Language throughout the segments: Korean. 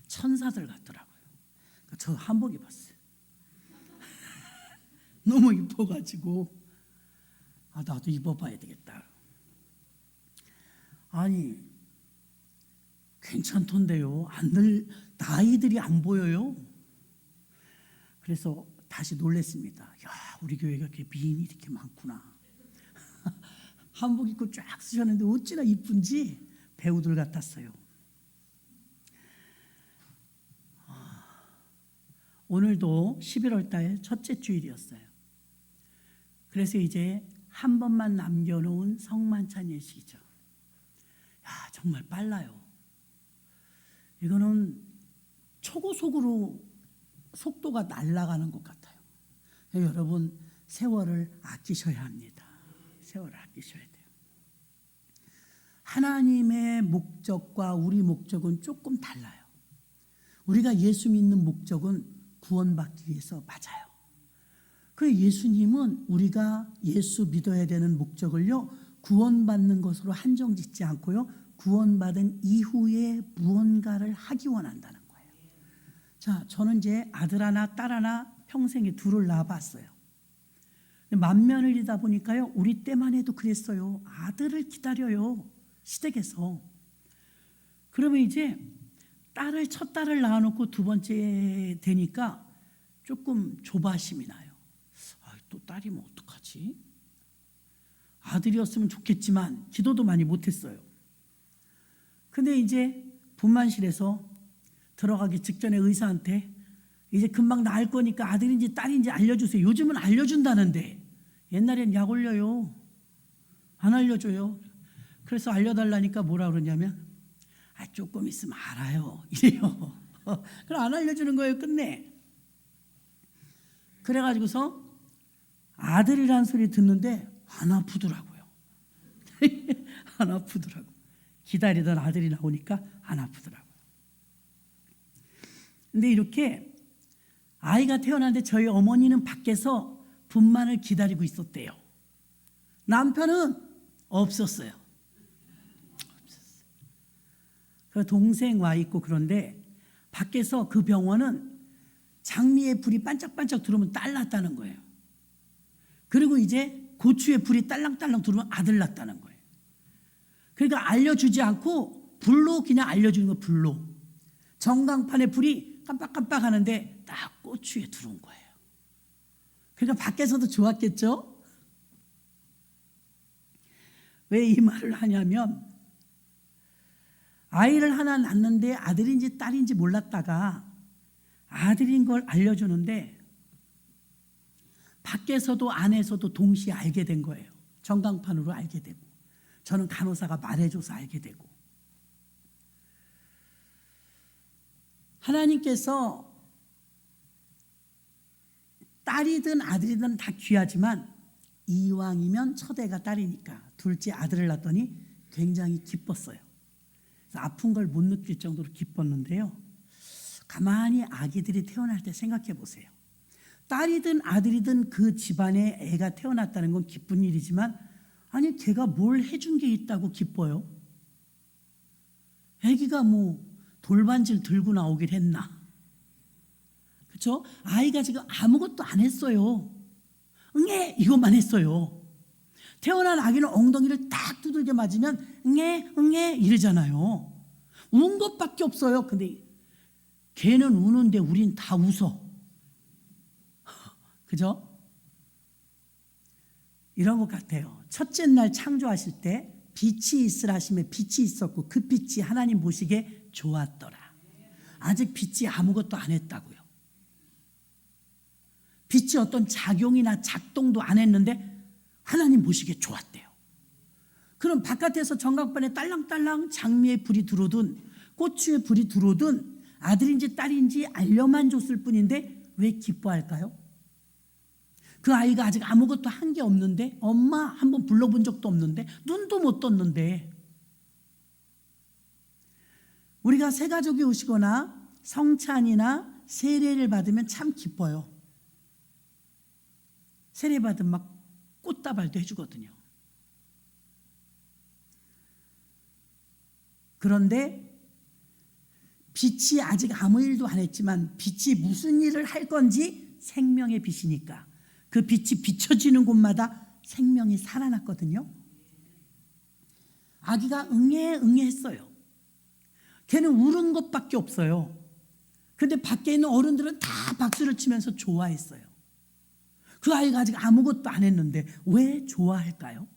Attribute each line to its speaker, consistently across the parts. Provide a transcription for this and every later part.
Speaker 1: 천사들 같더라고요. 저 한복 입었어요. 너무 이뻐가지고 나도 입어봐야 되겠다. 아니 괜찮던데요. 나이들이 안 보여요. 그래서 다시 놀랬습니다. 야, 우리 교회가 이렇게 미인이 이렇게 많구나. 한복 입고 쫙 쓰셨는데 어찌나 이쁜지 배우들 같았어요. 오늘도 11월 달 첫째 주일이었어요. 그래서 이제 한 번만 남겨놓은 성만찬 예식이죠. 야, 정말 빨라요. 이거는 초고속으로 속도가 날아가는 것 같아요. 여러분, 세월을 아끼셔야 합니다. 세월을 아끼셔야 돼요. 하나님의 목적과 우리 목적은 조금 달라요. 우리가 예수 믿는 목적은 구원받기 위해서 맞아요. 그래서 예수님은 우리가 예수 믿어야 되는 목적을요, 구원받는 것으로 한정짓지 않고요, 구원받은 이후에 무언가를 하기 원한다는 거예요. 자, 저는 이제 아들 하나 딸 하나 평생에 둘을 낳아봤어요. 만면을이다 보니까요, 우리 때만 해도 그랬어요. 아들을 기다려요, 시댁에서. 그러면 이제 첫 딸을 낳아놓고 두 번째 되니까 조금 조바심이 나요. 또 딸이면 어떡하지? 아들이었으면 좋겠지만 기도도 많이 못했어요. 근데 이제 분만실에서 들어가기 직전에 의사한테 이제 금방 나을 거니까 아들인지 딸인지 알려주세요. 요즘은 알려준다는데 옛날엔 약 올려요. 안 알려줘요. 그래서 알려달라니까 뭐라 그러냐면 조금 있으면 알아요, 이래요. 그럼 안 알려주는 거예요, 끝내. 그래가지고서 아들이라는 소리 듣는데 안 아프더라고요. 안 아프더라고. 기다리던 아들이 나오니까 안 아프더라고요. 근데 이렇게 아이가 태어났는데 저희 어머니는 밖에서 분만을 기다리고 있었대요. 남편은 없었어요. 동생 와 있고 그런데 밖에서 그 병원은 장미에 불이 반짝반짝 들어오면 딸 낳았다는 거예요. 그리고 이제 고추에 불이 딸랑딸랑 들어오면 아들 낳았다는 거예요. 그러니까 알려주지 않고 불로 그냥 알려주는 거, 불로. 전광판에 불이 깜빡깜빡 하는데 딱 고추에 들어온 거예요. 그러니까 밖에서도 좋았겠죠? 왜 이 말을 하냐면 아이를 하나 낳는데 아들인지 딸인지 몰랐다가 아들인 걸 알려주는데 밖에서도 안에서도 동시에 알게 된 거예요. 전광판으로 알게 되고 저는 간호사가 말해줘서 알게 되고. 하나님께서 딸이든 아들이든 다 귀하지만 이왕이면 첫애가 딸이니까 둘째 아들을 낳았더니 굉장히 기뻤어요. 그래서 아픈 걸 못 느낄 정도로 기뻤는데요. 가만히 아기들이 태어날 때 생각해 보세요. 딸이든 아들이든 그 집안에 애가 태어났다는 건 기쁜 일이지만 아니 걔가 뭘 해준 게 있다고 기뻐요? 애기가 뭐 돌반지를 들고 나오길 했나? 그렇죠? 아이가 지금 아무것도 안 했어요. 응애 이것만 했어요. 태어난 아기는 엉덩이를 딱 두들겨 맞으면 응애 응애 이러잖아요. 운 것밖에 없어요. 근데 걔는 우는데 우린 다 웃어. 그죠? 이런 것 같아요. 첫째 날 창조하실 때 빛이 있으라 하시면 빛이 있었고 그 빛이 하나님 보시기에 좋았더라. 아직 빛이 아무것도 안 했다고요. 빛이 어떤 작용이나 작동도 안 했는데 하나님 보시기에 좋았대요. 그럼 바깥에서 전광판에 딸랑딸랑 장미에 불이 들어오든 고추에 불이 들어오든 아들인지 딸인지 알려만 줬을 뿐인데 왜 기뻐할까요? 그 아이가 아직 아무것도 한 게 없는데 엄마 한번 불러본 적도 없는데 눈도 못 떴는데. 우리가 새가족이 오시거나 성찬이나 세례를 받으면 참 기뻐요. 세례 받으면 막 꽃다발도 해주거든요. 그런데 빛이 아직 아무 일도 안 했지만 빛이 무슨 일을 할 건지 생명의 빛이니까 그 빛이 비춰지는 곳마다 생명이 살아났거든요. 아기가 응애 했어요. 걔는 울은 것밖에 없어요. 근데 밖에 있는 어른들은 다 박수를 치면서 좋아했어요. 그 아이가 아직 아무것도 안 했는데 왜 좋아할까요?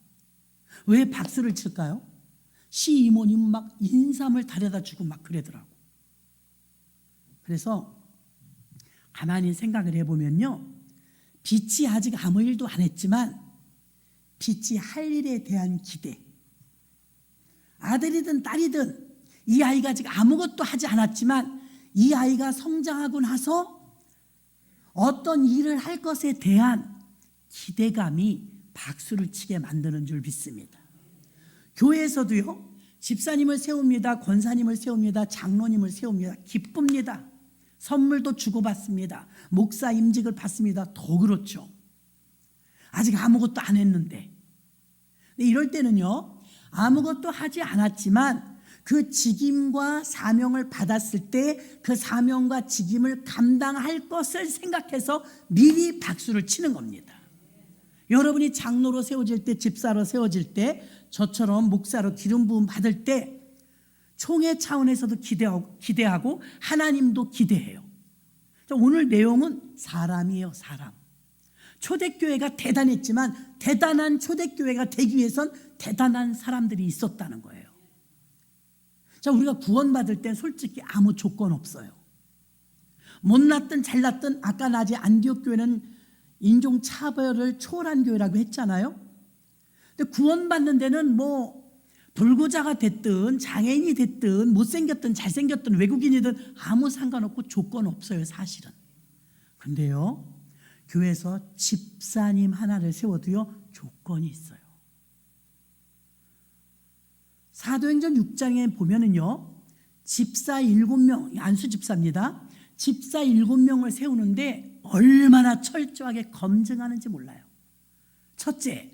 Speaker 1: 왜 박수를 칠까요? 시이모님 막 인삼을 달여다 주고 막 그러더라고. 그래서 가만히 생각을 해보면요, 빛이 아직 아무 일도 안 했지만 빛이 할 일에 대한 기대, 아들이든 딸이든 이 아이가 아직 아무것도 하지 않았지만 이 아이가 성장하고 나서 어떤 일을 할 것에 대한 기대감이 박수를 치게 만드는 줄 믿습니다. 교회에서도요, 집사님을 세웁니다. 권사님을 세웁니다. 장로님을 세웁니다. 기쁩니다. 선물도 주고받습니다. 목사 임직을 받습니다. 더 그렇죠. 아직 아무것도 안 했는데. 이럴 때는요, 아무것도 하지 않았지만 그 직임과 사명을 받았을 때 그 사명과 직임을 감당할 것을 생각해서 미리 박수를 치는 겁니다. 여러분이 장로로 세워질 때, 집사로 세워질 때, 저처럼 목사로 기름 부음 받을 때 총회 차원에서도 기대하고 하나님도 기대해요. 오늘 내용은 사람이에요. 사람. 초대교회가 대단했지만 대단한 초대교회가 되기 위해선 대단한 사람들이 있었다는 거예요. 자, 우리가 구원받을 땐 솔직히 아무 조건 없어요. 못났든 잘났든 아까 낮에 안디옥 교회는 인종 차별을 초월한 교회라고 했잖아요. 근데 구원받는 데는 뭐 불구자가 됐든 장애인이 됐든 못생겼든 잘생겼든 외국인이든 아무 상관없고 조건 없어요, 사실은. 근데요, 교회에서 집사님 하나를 세워도요, 조건이 있어요. 사도행전 6장에 보면은요, 집사 7명, 안수 집사입니다. 집사 7명을 세우는데 얼마나 철저하게 검증하는지 몰라요. 첫째,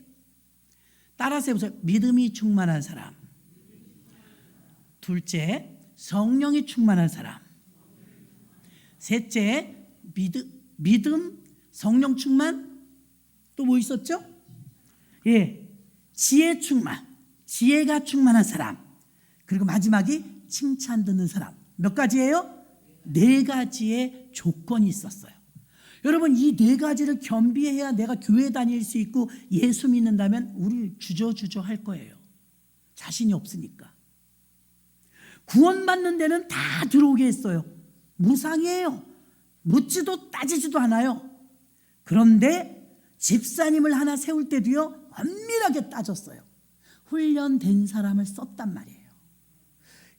Speaker 1: 따라서 해보세요. 믿음이 충만한 사람. 둘째, 성령이 충만한 사람. 셋째, 믿음, 성령 충만. 또 뭐 있었죠? 예, 지혜 충만. 지혜가 충만한 사람. 그리고 마지막이 칭찬 듣는 사람. 몇 가지예요? 4가지의 조건이 있었어요. 여러분, 이 4가지를 겸비해야 내가 교회 다닐 수 있고 예수 믿는다면 우리 주저주저 할 거예요. 자신이 없으니까. 구원받는 데는 다 들어오게 했어요. 무상이에요. 묻지도 따지지도 않아요. 그런데 집사님을 하나 세울 때도요, 엄밀하게 따졌어요. 훈련된 사람을 썼단 말이에요.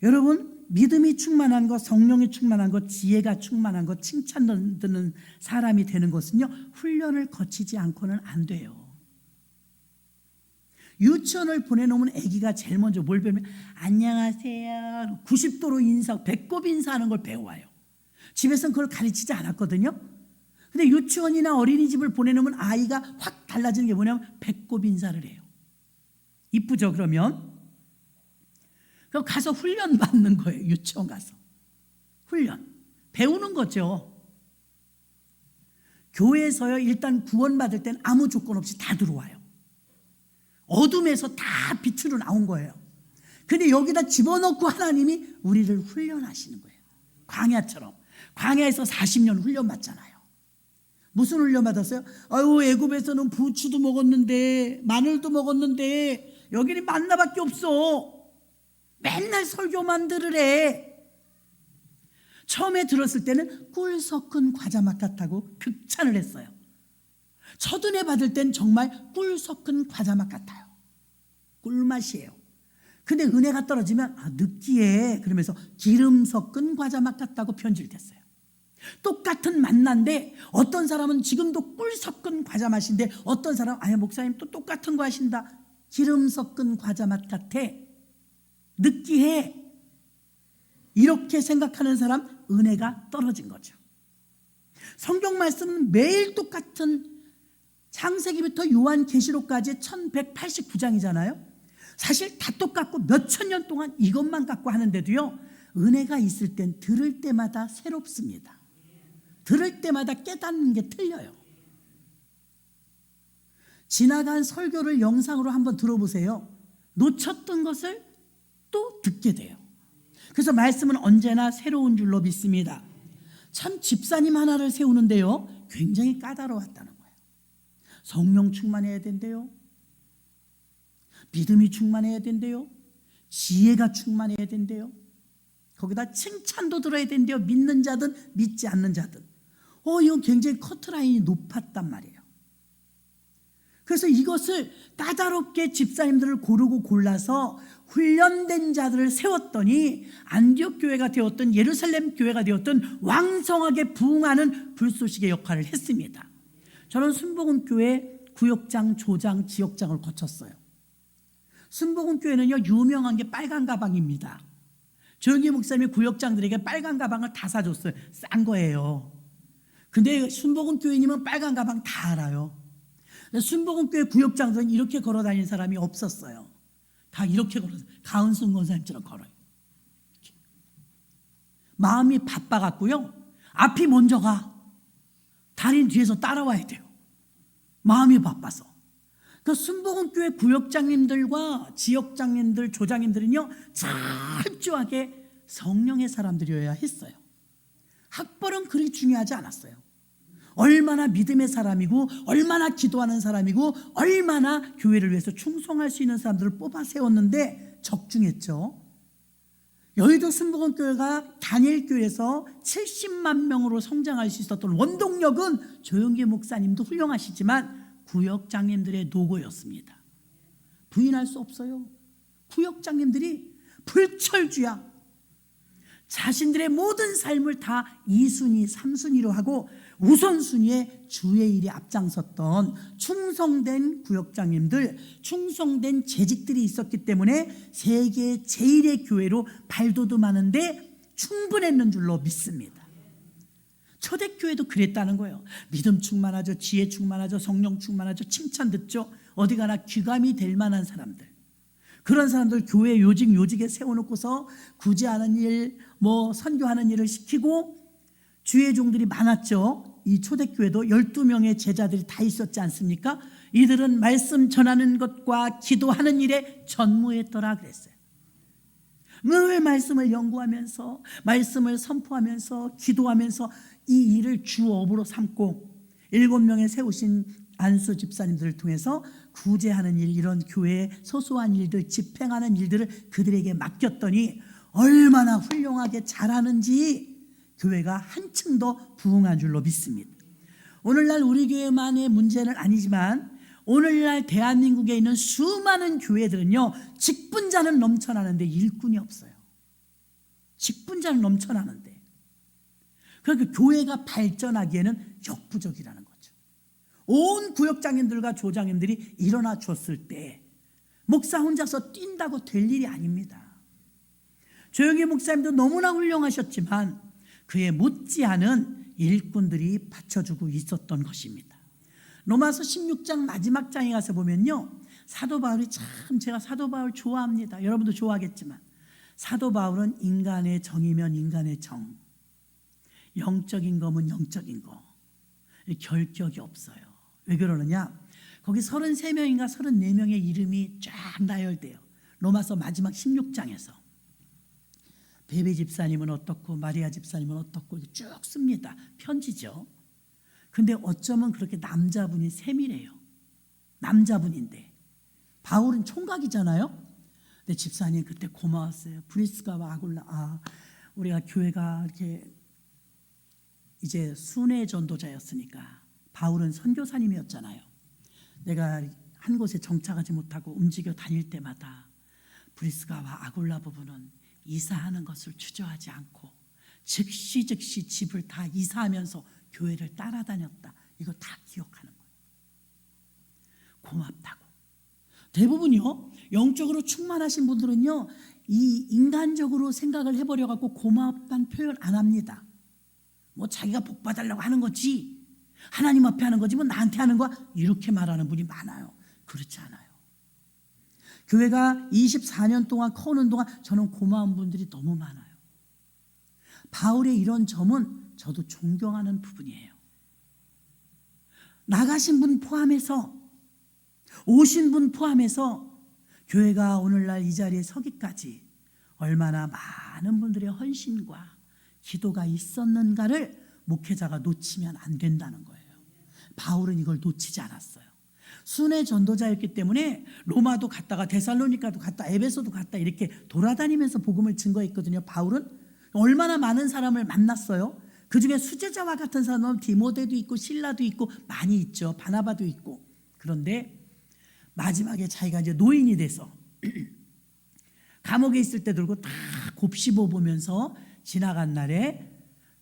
Speaker 1: 여러분, 믿음이 충만한 것, 성령이 충만한 것, 지혜가 충만한 것, 칭찬 듣는 사람이 되는 것은요, 훈련을 거치지 않고는 안 돼요. 유치원을 보내놓으면 아기가 제일 먼저 뭘 배우면 안녕하세요 90도로 인사, 배꼽 인사하는 걸 배워와요. 집에서는 그걸 가르치지 않았거든요. 근데 유치원이나 어린이집을 보내놓으면 아이가 확 달라지는 게 뭐냐면 배꼽 인사를 해요. 이쁘죠? 그러면 그럼 가서 훈련 받는 거예요. 유치원 가서 훈련 배우는 거죠. 교회에서요, 일단 구원받을 땐 아무 조건 없이 다 들어와요. 어둠에서 다 빛으로 나온 거예요. 근데 여기다 집어넣고 하나님이 우리를 훈련하시는 거예요. 광야처럼. 광야에서 40년 훈련 받잖아요. 무슨 훈련 받았어요? 아유, 애굽에서는 부추도 먹었는데 마늘도 먹었는데 여기는 만나밖에 없어. 맨날 설교만 들으래. 처음에 들었을 때는 꿀 섞은 과자 맛 같다고 극찬을 했어요. 첫 은혜 받을 땐 정말 꿀 섞은 과자 맛 같아요. 꿀맛이에요. 근데 은혜가 떨어지면 느끼해 그러면서 기름 섞은 과자 맛 같다고 변질됐어요. 똑같은 맛난데 어떤 사람은 지금도 꿀 섞은 과자 맛인데 어떤 사람은 아니 목사님 또 똑같은 거 하신다. 기름 섞은 과자 맛 같아. 느끼해. 이렇게 생각하는 사람 은혜가 떨어진 거죠. 성경 말씀은 매일 똑같은 창세기부터 요한계시록까지 1189장이잖아요. 사실 다 똑같고 몇천 년 동안 이것만 갖고 하는데도요, 은혜가 있을 땐 들을 때마다 새롭습니다. 들을 때마다 깨닫는 게 틀려요. 지나간 설교를 영상으로 한번 들어보세요. 놓쳤던 것을 또 듣게 돼요. 그래서 말씀은 언제나 새로운 줄로 믿습니다. 참 집사님 하나를 세우는데요, 굉장히 까다로웠다는 거예요. 성령 충만해야 된대요. 믿음이 충만해야 된대요. 지혜가 충만해야 된대요. 거기다 칭찬도 들어야 된대요. 믿는 자든 믿지 않는 자든. 이건 굉장히 커트라인이 높았단 말이에요. 그래서 이것을 까다롭게 집사님들을 고르고 골라서 훈련된 자들을 세웠더니 안디옥 교회가 되었든 예루살렘 교회가 되었든 왕성하게 부흥하는 불쏘시개 역할을 했습니다. 저는 순복음교회 구역장, 조장, 지역장을 거쳤어요. 순복음교회는요, 유명한 게 빨간 가방입니다. 조영기 목사님이 구역장들에게 빨간 가방을 다 사줬어요. 싼 거예요. 근데 순복음교회님은 빨간 가방 다 알아요. 순복음교회 구역장들은 이렇게 걸어 다니는 사람이 없었어요. 다 이렇게 걸어서 가은순 권사님처럼 걸어요. 이렇게. 마음이 바빠갖고요, 앞이 먼저 가. 다리는 뒤에서 따라와야 돼요. 마음이 바빠서. 그 순복음교회 구역장님들과 지역장님들, 조장님들은요, 철저하게 성령의 사람들이어야 했어요. 학벌은 그리 중요하지 않았어요. 얼마나 믿음의 사람이고, 얼마나 기도하는 사람이고, 얼마나 교회를 위해서 충성할 수 있는 사람들을 뽑아 세웠는데 적중했죠. 여의도 순복음교회가 단일교회에서 70만 명으로 성장할 수 있었던 원동력은 조영기 목사님도 훌륭하시지만 구역장님들의 노고였습니다. 부인할 수 없어요. 구역장님들이 불철주야. 자신들의 모든 삶을 다 2순위, 3순위로 하고 우선순위에 주의 일에 앞장섰던 충성된 구역장님들, 충성된 재직들이 있었기 때문에 세계 제1의 교회로 발돋움하는데 충분했는 줄로 믿습니다. 초대교회도 그랬다는 거예요. 믿음 충만하죠, 지혜 충만하죠, 성령 충만하죠, 칭찬 듣죠. 어디 가나 귀감이 될 만한 사람들, 그런 사람들 교회 요직에 세워놓고서 구제하는 일, 선교하는 일을 시키고 주의 종들이 많았죠. 이 초대교회도 12명의 제자들이 다 있었지 않습니까? 이들은 말씀 전하는 것과 기도하는 일에 전무했더라 그랬어요. 늘 말씀을 연구하면서, 말씀을 선포하면서, 기도하면서 이 일을 주업으로 삼고 7명의 세우신 안수 집사님들을 통해서 구제하는 일, 이런 교회의 소소한 일들, 집행하는 일들을 그들에게 맡겼더니 얼마나 훌륭하게 잘하는지 교회가 한층 더 부흥한 줄로 믿습니다. 오늘날 우리 교회만의 문제는 아니지만 오늘날 대한민국에 있는 수많은 교회들은요, 직분자는 넘쳐나는데 일꾼이 없어요. 직분자는 넘쳐나는데, 그러니까 교회가 발전하기에는 역부족이라는 거죠. 온 구역장님들과 조장님들이 일어나 줬을 때 목사 혼자서 뛴다고 될 일이 아닙니다. 조영기 목사님도 너무나 훌륭하셨지만 그에 못지않은 일꾼들이 받쳐주고 있었던 것입니다. 로마서 16장 마지막 장에 가서 보면요, 사도 바울이 참, 제가 사도 바울 좋아합니다. 여러분도 좋아하겠지만 사도 바울은 인간의 정이면 인간의 정, 영적인 거면 영적인 거, 결격이 없어요. 왜 그러느냐? 거기 33명인가 34명의 이름이 쫙 나열돼요. 로마서 마지막 16장에서 베베 집사님은 어떻고 마리아 집사님은 어떻고 쭉 씁니다. 편지죠. 근데 어쩌면 그렇게 남자분이 세밀해요. 남자분인데 바울은 총각이잖아요. 근데 집사님 그때 고마웠어요. 브리스가와 아굴라, 우리가 교회가 이렇게 이제 순회 전도자였으니까 바울은 선교사님이었잖아요. 내가 한 곳에 정착하지 못하고 움직여 다닐 때마다 브리스가와 아굴라 부부는 이사하는 것을 주저하지 않고 즉시 집을 다 이사하면서 교회를 따라다녔다. 이거 다 기억하는 거예요. 고맙다고. 대부분요, 영적으로 충만하신 분들은요, 이 인간적으로 생각을 해버려 갖고 고맙다는 표현 안 합니다. 자기가 복 받으려고 하는 거지, 하나님 앞에 하는 거지, 나한테 하는 거야, 이렇게 말하는 분이 많아요. 그렇지 않아요. 교회가 24년 동안 커오는 동안 저는 고마운 분들이 너무 많아요. 바울의 이런 점은 저도 존경하는 부분이에요. 나가신 분 포함해서, 오신 분 포함해서 교회가 오늘날 이 자리에 서기까지 얼마나 많은 분들의 헌신과 기도가 있었는가를 목회자가 놓치면 안 된다는 거예요. 바울은 이걸 놓치지 않았어요. 순회 전도자였기 때문에 로마도 갔다가 데살로니가도 갔다 에베소도 갔다 이렇게 돌아다니면서 복음을 증거했거든요. 바울은 얼마나 많은 사람을 만났어요. 그중에 수제자와 같은 사람은 디모데도 있고 실라도 있고 많이 있죠. 바나바도 있고. 그런데 마지막에 자기가 이제 노인이 돼서 감옥에 있을 때 들고 다 곱씹어 보면서 지나간 날에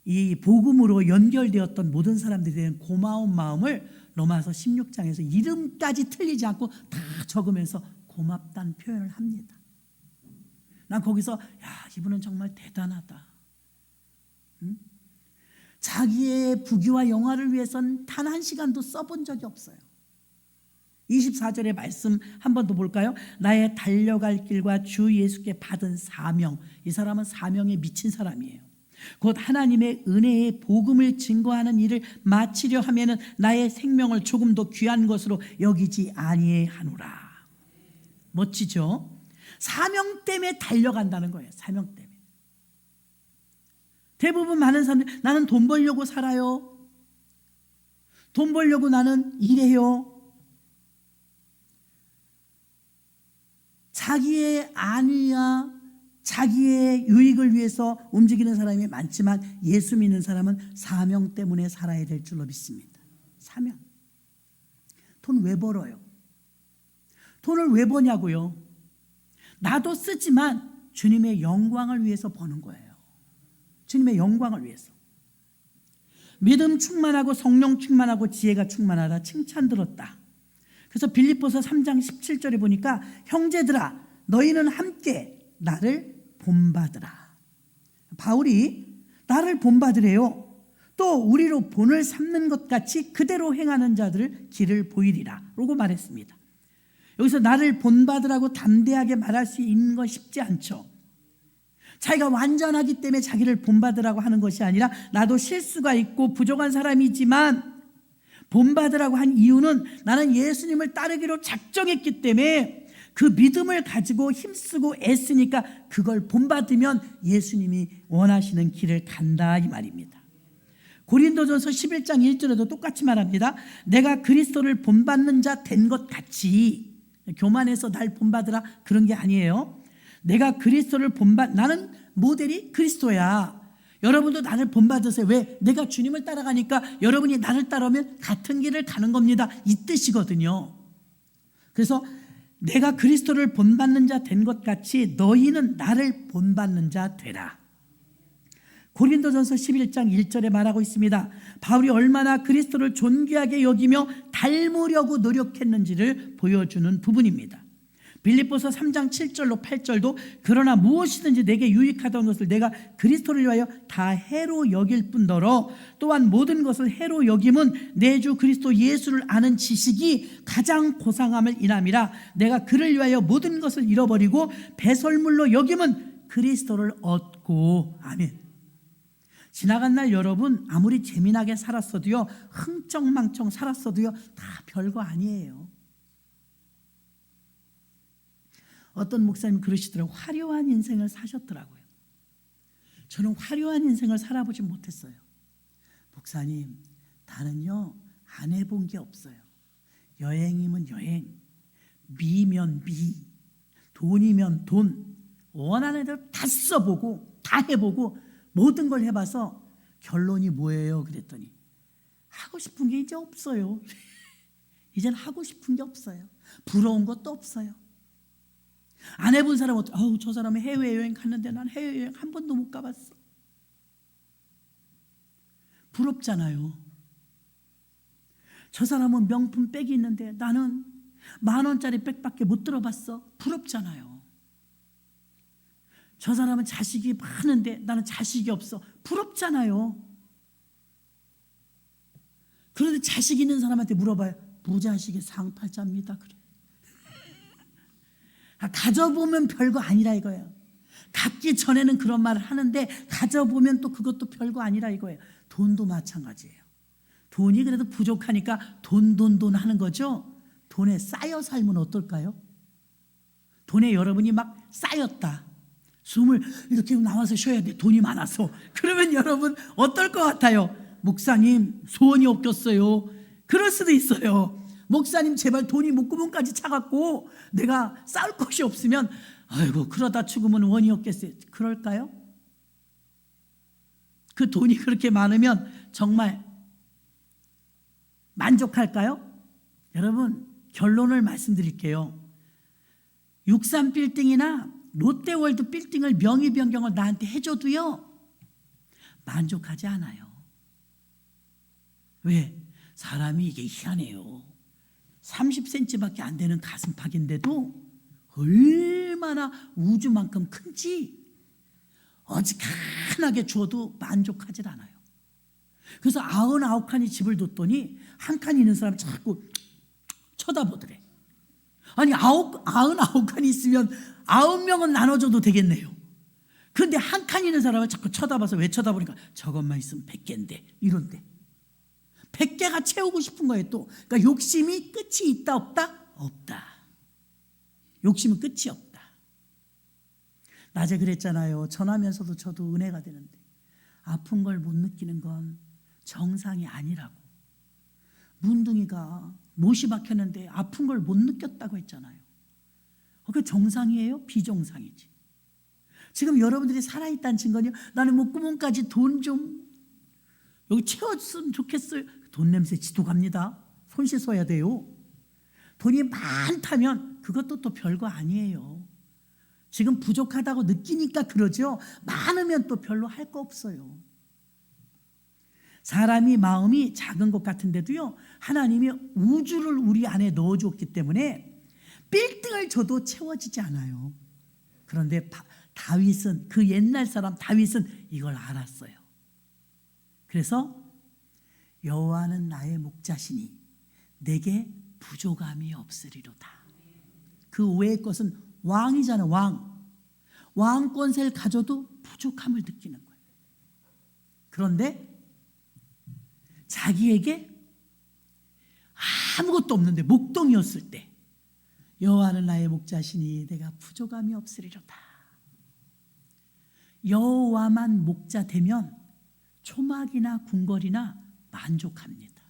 Speaker 1: 이 복음으로 연결되었던 모든 사람들에 대한 고마운 마음을 로마서 16장에서 이름까지 틀리지 않고 다 적으면서 고맙다는 표현을 합니다. 난 거기서 야, 이분은 정말 대단하다. 응? 자기의 부귀와 영화를 위해선 단 한 시간도 써본 적이 없어요. 24절의 말씀 한 번 더 볼까요? 나의 달려갈 길과 주 예수께 받은 사명. 이 사람은 사명에 미친 사람이에요. 곧 하나님의 은혜의 복음을 증거하는 일을 마치려 하면은 나의 생명을 조금 더 귀한 것으로 여기지 아니하노라. 멋지죠? 사명 때문에 달려간다는 거예요. 사명 때문에. 대부분 많은 사람들이 나는 돈 벌려고 살아요. 돈 벌려고 나는 일해요. 자기의 안위와 자기의 유익을 위해서 움직이는 사람이 많지만 예수 믿는 사람은 사명 때문에 살아야 될 줄로 믿습니다. 사명. 돈 왜 벌어요? 돈을 왜 버냐고요? 나도 쓰지만 주님의 영광을 위해서 버는 거예요. 주님의 영광을 위해서. 믿음 충만하고 성령 충만하고 지혜가 충만하다 칭찬 들었다. 그래서 빌립보서 3장 17절에 보니까 형제들아 너희는 함께 나를 본받으라. 바울이 나를 본받으래요. 또 우리로 본을 삼는 것 같이 그대로 행하는 자들을 길을 보이리라 라고 말했습니다. 여기서 나를 본받으라고 담대하게 말할 수 있는 건 쉽지 않죠. 자기가 완전하기 때문에 자기를 본받으라고 하는 것이 아니라 나도 실수가 있고 부족한 사람이지만 본받으라고 한 이유는 나는 예수님을 따르기로 작정했기 때문에 그 믿음을 가지고 힘쓰고 애쓰니까 그걸 본받으면 예수님이 원하시는 길을 간다 이 말입니다. 고린도전서 11장 1절에도 똑같이 말합니다. 내가 그리스도를 본받는 자 된 것 같이. 교만해서 날 본받으라 그런 게 아니에요. 내가 그리스도를 나는 모델이 그리스도야. 여러분도 나를 본받으세요. 왜? 내가 주님을 따라가니까 여러분이 나를 따라오면 같은 길을 가는 겁니다. 이 뜻이거든요. 그래서 내가 그리스도를 본받는 자 된 것 같이 너희는 나를 본받는 자 되라. 고린도전서 11장 1절에 말하고 있습니다. 바울이 얼마나 그리스도를 존귀하게 여기며 닮으려고 노력했는지를 보여주는 부분입니다. 빌립보서 3장 7절로 8절도 그러나 무엇이든지 내게 유익하던 것을 내가 그리스도를 위하여 다 해로 여길 뿐더러 또한 모든 것을 해로 여김은 내 주 그리스도 예수를 아는 지식이 가장 고상함을 인함이라. 내가 그를 위하여 모든 것을 잃어버리고 배설물로 여김은 그리스도를 얻고. 아멘. 지나간 날 여러분 아무리 재미나게 살았어도요, 흥청망청 살았어도요 다 별거 아니에요. 어떤 목사님 그러시더라고요. 화려한 인생을 사셨더라고요. 저는 화려한 인생을 살아보지 못했어요. 목사님, 나는요 안 해본 게 없어요. 여행이면 여행, 미면 미, 돈이면 돈, 원하는 대로 다 써보고 다 해보고 모든 걸 해봐서 결론이 뭐예요? 그랬더니 하고 싶은 게 이제 없어요. 이제는 하고 싶은 게 없어요. 부러운 것도 없어요. 안 해본 사람은 저 사람은 해외여행 갔는데 난 해외여행 한 번도 못 가봤어. 부럽잖아요. 저 사람은 명품 백이 있는데 나는 10,000원짜리 백밖에 못 들어봤어. 부럽잖아요. 저 사람은 자식이 많은데 나는 자식이 없어. 부럽잖아요. 그런데 자식 있는 사람한테 물어봐요. 무자식의 상팔자입니다. 그래. 가져보면 별거 아니라 이거예요. 갖기 전에는 그런 말을 하는데 가져보면 또 그것도 별거 아니라 이거예요. 돈도 마찬가지예요. 돈이 그래도 부족하니까 돈 하는 거죠. 돈에 쌓여 살면 어떨까요? 돈에 여러분이 막 쌓였다. 숨을 이렇게 나와서 쉬어야 돼. 돈이 많아서. 그러면 여러분 어떨 것 같아요? 목사님 소원이 없겠어요. 그럴 수도 있어요. 목사님 제발 돈이 목구멍까지 차갖고 내가 쌓을 것이 없으면 아이고 그러다 죽으면 원이 없겠어요. 그럴까요? 그 돈이 그렇게 많으면 정말 만족할까요? 여러분 결론을 말씀드릴게요. 63 빌딩이나 롯데월드 빌딩을 명의 변경을 나한테 해줘도요 만족하지 않아요. 왜? 사람이 이게 희한해요. 30cm밖에 안 되는 가슴팍인데도 얼마나 우주만큼 큰지 어지간하게 주어도 만족하질 않아요. 그래서 99칸이 집을 뒀더니 한 칸 있는 사람 자꾸 쳐다보더래. 아니 99칸이 있으면 9명은 나눠줘도 되겠네요. 그런데 한 칸 있는 사람을 자꾸 쳐다봐서 왜 쳐다보니까 저것만 있으면 100개인데 이런데 100개가 채우고 싶은 거예요. 또 그러니까 욕심이 끝이 있다 없다? 없다. 욕심은 끝이 없다. 낮에 그랬잖아요. 전하면서도 저도 은혜가 되는데 아픈 걸 못 느끼는 건 정상이 아니라고. 문둥이가 못이 박혔는데 아픈 걸 못 느꼈다고 했잖아요. 그게 정상이에요? 비정상이지. 지금 여러분들이 살아있다는 증거는요. 나는 목구멍까지 돈 좀 여기 채웠으면 좋겠어요. 돈 냄새 지독합니다. 손 씻어야 돼요. 돈이 많다면 그것도 또 별거 아니에요. 지금 부족하다고 느끼니까 그러죠. 많으면 또 별로 할 거 없어요. 사람이 마음이 작은 것 같은데도요 하나님이 우주를 우리 안에 넣어줬기 때문에 빌딩을 줘도 채워지지 않아요. 그런데 다윗은 그 옛날 사람 다윗은 이걸 알았어요. 그래서 여호와는 나의 목자시니 내게 부족함이 없으리로다. 그 외의 것은 왕이잖아요. 왕 권세를 가져도 부족함을 느끼는 거예요. 그런데 자기에게 아무것도 없는데 목동이었을 때 여호와는 나의 목자시니 내가 부족함이 없으리로다. 여호와만 목자 되면 초막이나 궁궐이나 만족합니다.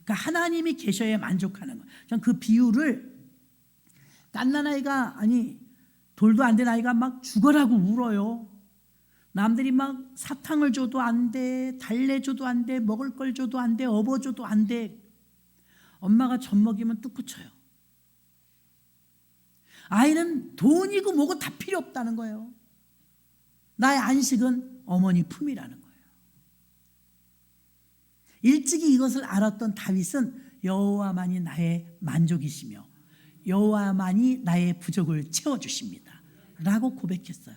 Speaker 1: 그러니까 하나님이 계셔야 만족하는 거예요. 전 그 비유를 갓난아이가 돌도 안 된 아이가 막 죽어라고 울어요. 남들이 막 사탕을 줘도 안 돼, 달래 줘도 안 돼, 먹을 걸 줘도 안 돼, 업어줘도 안 돼. 엄마가 젖 먹이면 뚝 쳐요. 아이는 돈이고 뭐고 다 필요 없다는 거예요. 나의 안식은 어머니 품이라는 거예요. 일찍이 이것을 알았던 다윗은 여호와만이 나의 만족이시며 여호와만이 나의 부족을 채워주십니다 라고 고백했어요.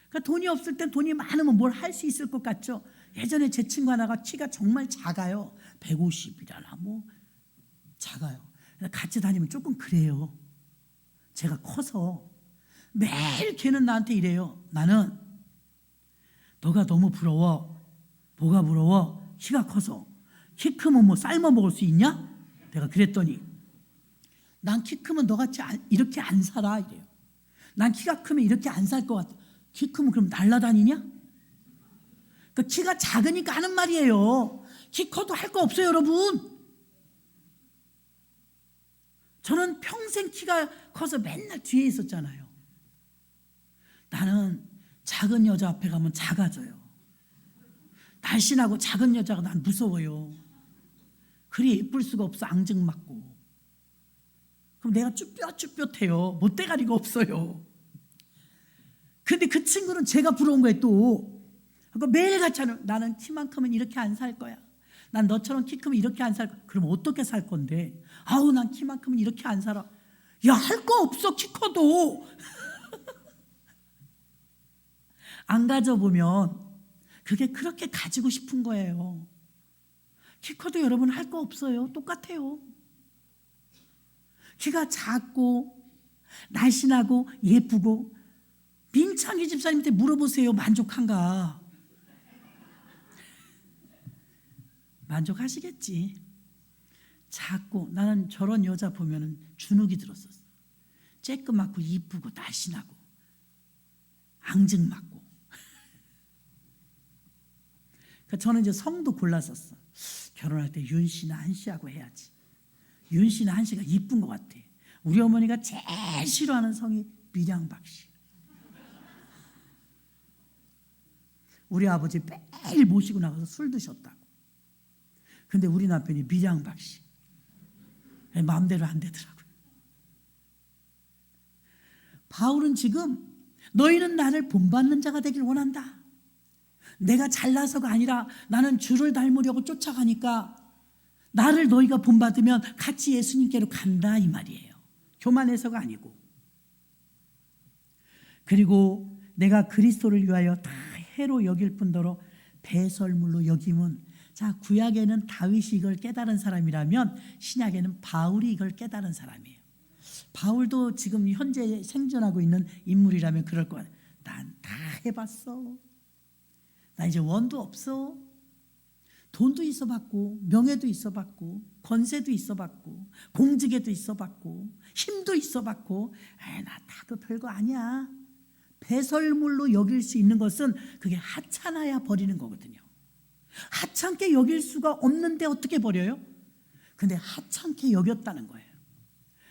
Speaker 1: 그러니까 돈이 없을 땐 돈이 많으면 뭘 할 수 있을 것 같죠. 예전에 제 친구 하나가 키가 정말 작아요. 150이라나 뭐 작아요. 같이 다니면 조금 그래요. 제가 커서 매일 걔는 나한테 이래요. 나는 너가 너무 부러워. 뭐가 부러워? 키가 커서. 키 크면 뭐 삶아 먹을 수 있냐? 내가 그랬더니 난 키 크면 너같이 이렇게 안 살아 이래요. 난 키가 크면 이렇게 안 살 것 같아. 키 크면 그럼 날아다니냐? 그러니까 키가 작으니까 하는 말이에요. 키 커도 할 거 없어요, 여러분. 저는 평생 키가 커서 맨날 뒤에 있었잖아요. 나는 작은 여자 앞에 가면 작아져요. 날씬하고 작은 여자가 난 무서워요. 그리 예쁠 수가 없어. 앙증맞고. 그럼 내가 쭈뼛쭈뼛해요. 못대가리가 없어요. 근데 그 친구는 제가 부러운 거예요 또. 그러니까 매일같이 나는 키만큼은 이렇게 안 살 거야. 난 너처럼 키 크면 이렇게 안 살 거야. 그럼 어떻게 살 건데? 아우 난 키만큼은 이렇게 안 살아. 야, 할 거 없어 키 커도. 안 가져보면 그게 그렇게 가지고 싶은 거예요. 키 커도 여러분 할 거 없어요. 똑같아요. 키가 작고 날씬하고 예쁘고 민창기 집사님한테 물어보세요. 만족한가? 만족하시겠지. 자꾸 나는 저런 여자 보면은 주눅이 들었었어. 쬐끄맣고 이쁘고 날씬하고 앙증맞고. 그러니까 저는 이제 성도 골랐었어. 결혼할 때 윤 씨나 한 씨하고 해야지. 윤 씨나 한 씨가 이쁜 것 같아. 우리 어머니가 제일 싫어하는 성이 밀양박 씨. 우리 아버지 매일 모시고 나가서 술 드셨다고. 근데 우리 남편이 밀양박 씨. 마음대로 안 되더라고요. 바울은 지금 너희는 나를 본받는 자가 되길 원한다. 내가 잘나서가 아니라 나는 주를 닮으려고 쫓아가니까 나를 너희가 본받으면 같이 예수님께로 간다 이 말이에요. 교만해서가 아니고. 그리고 내가 그리스도를 위하여 다 해로 여길 뿐더러 배설물로 여김은, 자, 구약에는 다윗이 이걸 깨달은 사람이라면 신약에는 바울이 이걸 깨달은 사람이에요. 바울도 지금 현재 생존하고 있는 인물이라면 그럴 거야. 난 다 해봤어. 나 이제 원도 없어. 돈도 있어봤고 명예도 있어봤고 권세도 있어봤고 공직에도 있어봤고 힘도 있어봤고, 나 다도 별거 아니야. 배설물로 여길 수 있는 것은 그게 하찮아야 버리는 거거든요. 하찮게 여길 수가 없는데 어떻게 버려요? 근데 하찮게 여겼다는 거예요.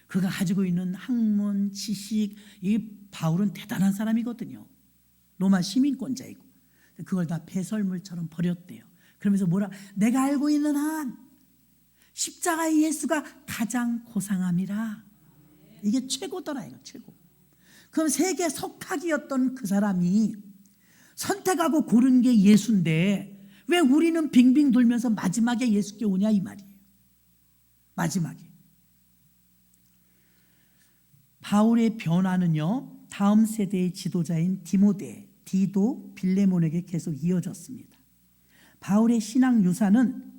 Speaker 1: 그가 가지고 있는 학문, 지식, 이 바울은 대단한 사람이거든요. 로마 시민권자이고 그걸 다 배설물처럼 버렸대요. 그러면서 뭐라? 내가 알고 있는 한 십자가의 예수가 가장 고상함이라. 이게 최고더라 이거, 최고. 그럼 세계 석학이었던 그 사람이 선택하고 고른 게 예수인데 왜 우리는 빙빙 돌면서 마지막에 예수께 오냐 이 말이에요. 마지막에. 바울의 변화는요, 다음 세대의 지도자인 디모데, 디도, 빌레몬에게 계속 이어졌습니다. 바울의 신앙 유산은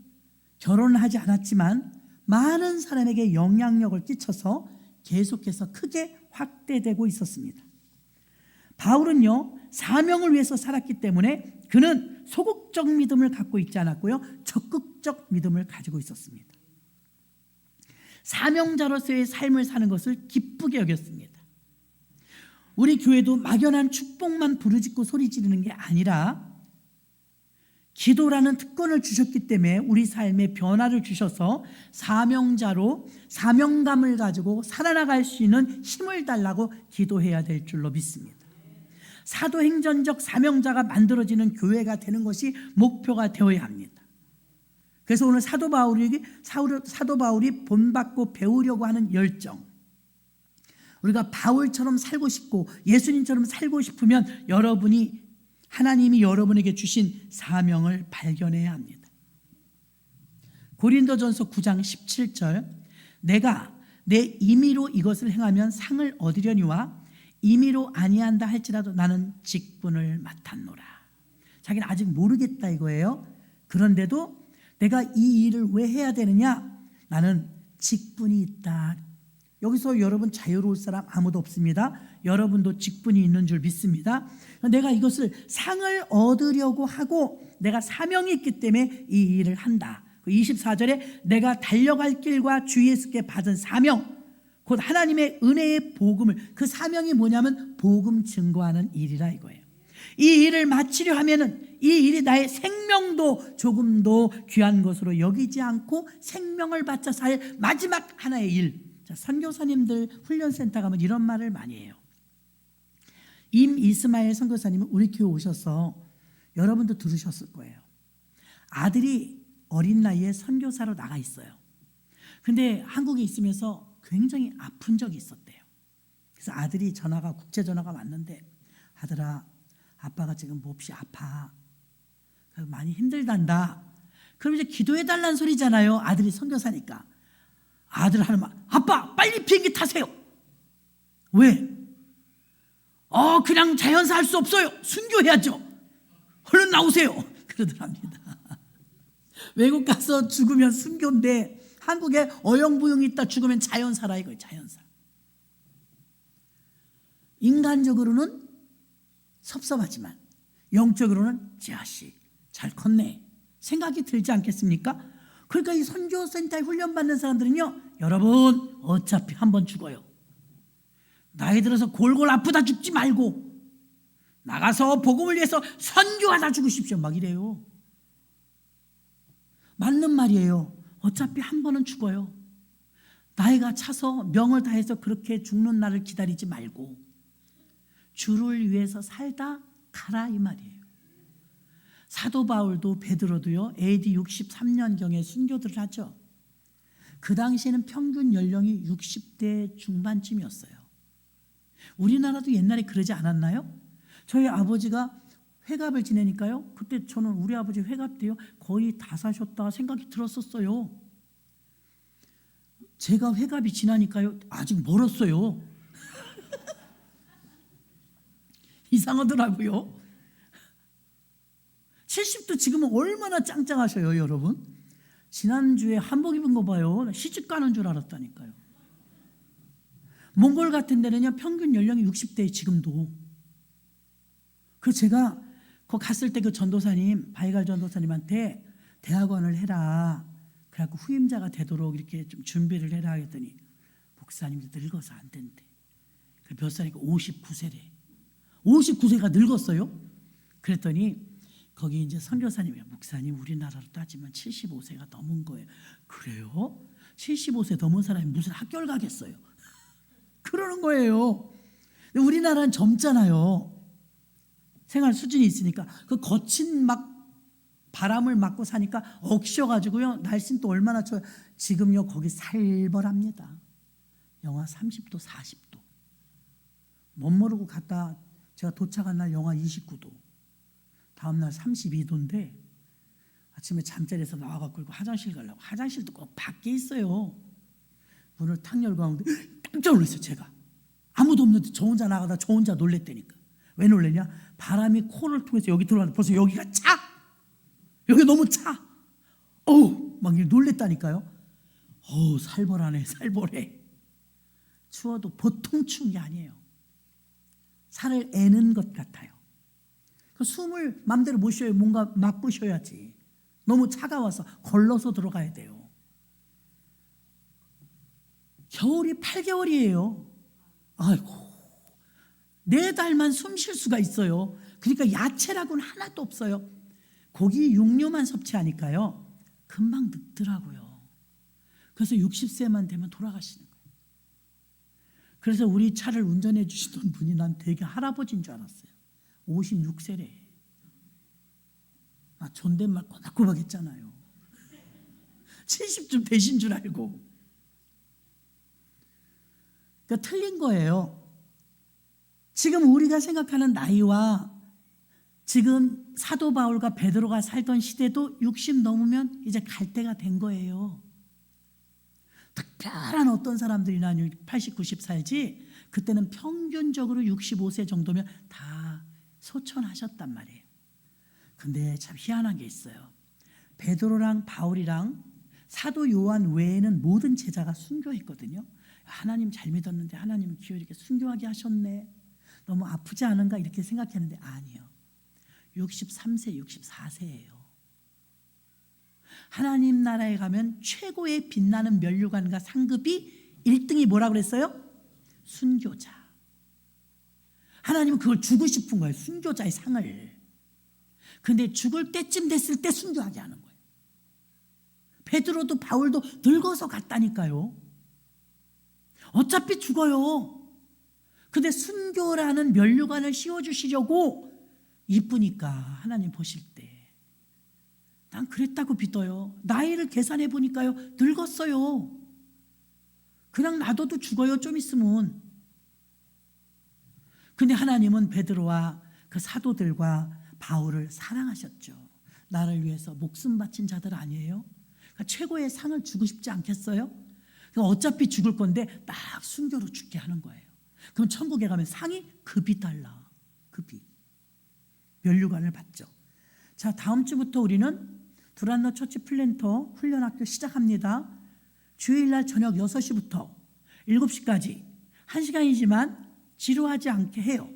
Speaker 1: 결혼을 하지 않았지만 많은 사람에게 영향력을 끼쳐서 계속해서 크게 확대되고 있었습니다. 바울은요, 사명을 위해서 살았기 때문에 그는 소극적 믿음을 갖고 있지 않았고요, 적극적 믿음을 가지고 있었습니다. 사명자로서의 삶을 사는 것을 기쁘게 여겼습니다. 우리 교회도 막연한 축복만 부르짖고 소리 지르는 게 아니라 기도라는 특권을 주셨기 때문에 우리 삶에 변화를 주셔서 사명자로 사명감을 가지고 살아나갈 수 있는 힘을 달라고 기도해야 될 줄로 믿습니다. 사도행전적 사명자가 만들어지는 교회가 되는 것이 목표가 되어야 합니다. 그래서 오늘 사도 바울이 본받고 배우려고 하는 열정, 우리가 바울처럼 살고 싶고 예수님처럼 살고 싶으면 하나님이 여러분에게 주신 사명을 발견해야 합니다. 고린도전서 9장 17절, 내가 내 임의로 이것을 행하면 상을 얻으려니와 임의로 아니한다 할지라도 나는 직분을 맡았노라. 자기는 아직 모르겠다 이거예요. 그런데도 내가 이 일을 왜 해야 되느냐? 나는 직분이 있다. 여기서 여러분 자유로울 사람 아무도 없습니다. 여러분도 직분이 있는 줄 믿습니다. 내가 이것을 상을 얻으려고 하고 내가 사명이 있기 때문에 이 일을 한다. 24절에 내가 달려갈 길과 주 예수께 받은 사명, 곧 하나님의 은혜의 복음을, 그 사명이 뭐냐면 복음 증거하는 일이라 이거예요. 이 일을 마치려 하면은 이 일이 나의 생명도 조금도 귀한 것으로 여기지 않고 생명을 바쳐서 할 마지막 하나의 일. 자, 선교사님들 훈련센터 가면 이런 말을 많이 해요. 임이스마엘 선교사님은 우리 교회 오셔서 여러분도 들으셨을 거예요. 아들이 어린 나이에 선교사로 나가 있어요. 근데 한국에 있으면서 굉장히 아픈 적이 있었대요. 그래서 아들이 국제 전화가 왔는데, 아들아, 아빠가 지금 몹시 아파. 많이 힘들단다. 그럼 이제 기도해달라는 소리잖아요. 아들이 선교사니까. 아들 하는 말, 아빠 빨리 비행기 타세요. 왜? 그냥 자연사 할 수 없어요. 순교해야죠. 얼른 나오세요. 그러더랍니다. 외국 가서 죽으면 순교인데 한국에 어영부영 있다 죽으면 자연사라 이거예요. 자연사. 인간적으로는 섭섭하지만 영적으로는 자식 잘 컸네 생각이 들지 않겠습니까? 그러니까 이 선교센터에 훈련받는 사람들은요, 여러분 어차피 한 번 죽어요. 나이 들어서 골골 아프다 죽지 말고 나가서 복음을 위해서 선교하다 죽으십시오 막 이래요. 맞는 말이에요. 어차피 한 번은 죽어요. 나이가 차서 명을 다해서 그렇게 죽는 날을 기다리지 말고 주를 위해서 살다 가라 이 말이에요. 사도 바울도 베드로도요 AD 63년경에 순교들을 하죠. 그 당시에는 평균 연령이 60대 중반쯤이었어요. 우리나라도 옛날에 그러지 않았나요? 저희 아버지가 회갑을 지내니까요, 그때 저는 우리 아버지 회갑 때요 거의 다 사셨다 생각이 들었었어요. 제가 회갑이 지나니까요 아직 멀었어요. 이상하더라고요. 70도 지금은 얼마나 짱짱하셔요 여러분. 지난주에 한복 입은 거 봐요. 시집 가는 줄 알았다니까요. 몽골 같은 데는요 평균 연령이 60대에 지금도. 그래서 제가 거 갔을 때 그 전도사님 바이갈 전도사님한테 대학원을 해라, 그래갖고 후임자가 되도록 이렇게 좀 준비를 해라 했더니 목사님이 늙어서 안 된대. 그 몇 살이니까 59세래 59세가 늙었어요. 그랬더니 거기 이제 선교사님이 목사님 우리나라로 따지면 75세가 넘은 거예요. 그래요? 75세 넘은 사람이 무슨 학교를 가겠어요? 그러는 거예요. 우리나라는 젊잖아요. 생활 수준이 있으니까 그 거친 막 바람을 맞고 사니까 억셔가지고요 날씨는 또 얼마나 좋아요. 지금요 거기 살벌합니다. 영하 30도 40도. 못 모르고 갔다 제가 도착한 날 영하 29도, 다음날 32도인데 아침에 잠자리에서 나와갖고 화장실 가려고, 화장실도 꼭 밖에 있어요. 문을 탁 열고 하는데 깜짝 놀랐어요. 제가 아무도 없는데 저 혼자 나가다 저 혼자 놀랬다니까. 왜 놀랬냐? 바람이 코를 통해서 여기 들어왔는데 벌써 여기가 차, 여기 너무 차. 어우 막 놀랬다니까요. 어우 살벌하네 살벌해. 추워도 보통 추운 게 아니에요. 살을 애는 것 같아요. 그 숨을 마음대로 못 쉬어요. 뭔가 막고 쉬어야지. 너무 차가워서 걸러서 들어가야 돼요. 겨울이 8개월이에요. 아이고 4달만 숨 쉴 수가 있어요. 그러니까 야채라고는 하나도 없어요. 고기 육류만 섭취하니까요 금방 늙더라고요. 그래서 60세만 되면 돌아가시는 거예요. 그래서 우리 차를 운전해 주시던 분이 난 되게 할아버지인 줄 알았어요. 56세래. 아, 존댓말 꼬박꼬박 했잖아요. 70쯤 되신 줄 알고. 그러니까 틀린 거예요. 지금 우리가 생각하는 나이와 지금 사도 바울과 베드로가 살던 시대도 60 넘으면 이제 갈 때가 된 거예요. 특별한 어떤 사람들이나 80, 90 살지, 그때는 평균적으로 65세 정도면 다 소천하셨단 말이에요. 근데 참 희한한 게 있어요. 베드로랑 바울이랑 사도 요한 외에는 모든 제자가 순교했거든요. 하나님 잘 믿었는데 하나님은 기어 이렇게 순교하게 하셨네, 너무 아프지 않은가 이렇게 생각했는데 아니요. 63세, 64세예요. 하나님 나라에 가면 최고의 빛나는 면류관과 상급이 1등이 뭐라고 그랬어요? 순교자. 하나님은 그걸 주고 싶은 거예요. 순교자의 상을. 근데 죽을 때쯤 됐을 때 순교하게 하는 거예요. 베드로도 바울도 늙어서 갔다니까요. 어차피 죽어요. 근데 순교라는 면류관을 씌워주시려고 이쁘니까 하나님 보실 때 난 그랬다고 믿어요. 나이를 계산해 보니까요 늙었어요. 그냥 놔둬도 죽어요 좀 있으면. 근데 하나님은 베드로와 그 사도들과 바울을 사랑하셨죠. 나를 위해서 목숨 바친 자들 아니에요? 그러니까 최고의 상을 주고 싶지 않겠어요? 그러니까 어차피 죽을 건데 딱 순교로 죽게 하는 거예요. 그럼 천국에 가면 상이 급이 달라. 급이. 면류관을 받죠. 자, 다음 주부터 우리는 두란노 처치 플랜터 훈련학교 시작합니다. 주일날 저녁 6시부터 7시까지 1시간이지만 지루하지 않게 해요.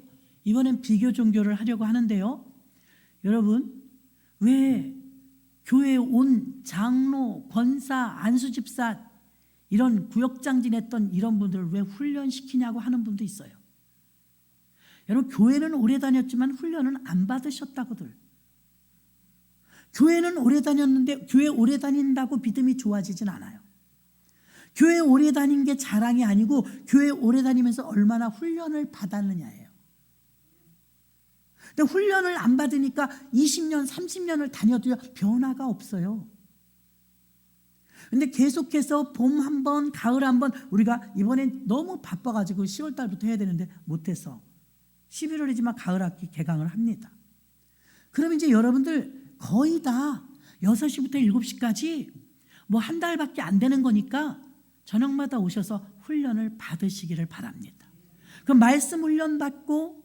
Speaker 1: 이번엔 비교 종교를 하려고 하는데요. 여러분, 왜 교회에 온 장로, 권사, 안수집사 이런 구역장 지냈던 이런 분들을 왜 훈련시키냐고 하는 분도 있어요. 여러분, 교회는 오래 다녔지만 훈련은 안 받으셨다고들. 교회는 오래 다녔는데 교회 오래 다닌다고 믿음이 좋아지진 않아요. 교회 오래 다닌 게 자랑이 아니고 교회 오래 다니면서 얼마나 훈련을 받았느냐예요. 근데 훈련을 안 받으니까 20년, 30년을 다녀도요 변화가 없어요. 근데 계속해서 봄 한 번, 가을 한 번, 우리가 이번엔 너무 바빠가지고 10월 달부터 해야 되는데 못해서 11월이지만 가을 학기 개강을 합니다. 그럼 이제 여러분들 거의 다 6시부터 7시까지 뭐 한 달밖에 안 되는 거니까 저녁마다 오셔서 훈련을 받으시기를 바랍니다. 그럼 말씀 훈련 받고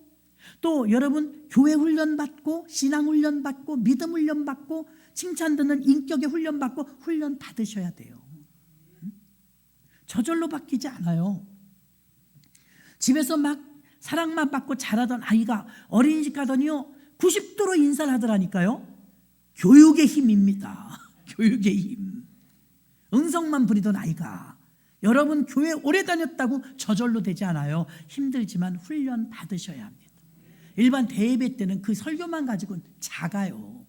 Speaker 1: 또 여러분 교회 훈련 받고 신앙 훈련 받고 믿음 훈련 받고 칭찬 듣는 인격의 훈련 받고 훈련 받으셔야 돼요. 저절로 바뀌지 않아요. 집에서 막 사랑만 받고 자라던 아이가 어린이집 가더니요 90도로 인사를 하더라니까요. 교육의 힘입니다. 교육의 힘. 응성만 부리던 아이가 여러분 교회 오래 다녔다고 저절로 되지 않아요. 힘들지만 훈련 받으셔야 합니다. 일반 대예배 때는 그 설교만 가지고는 작아요.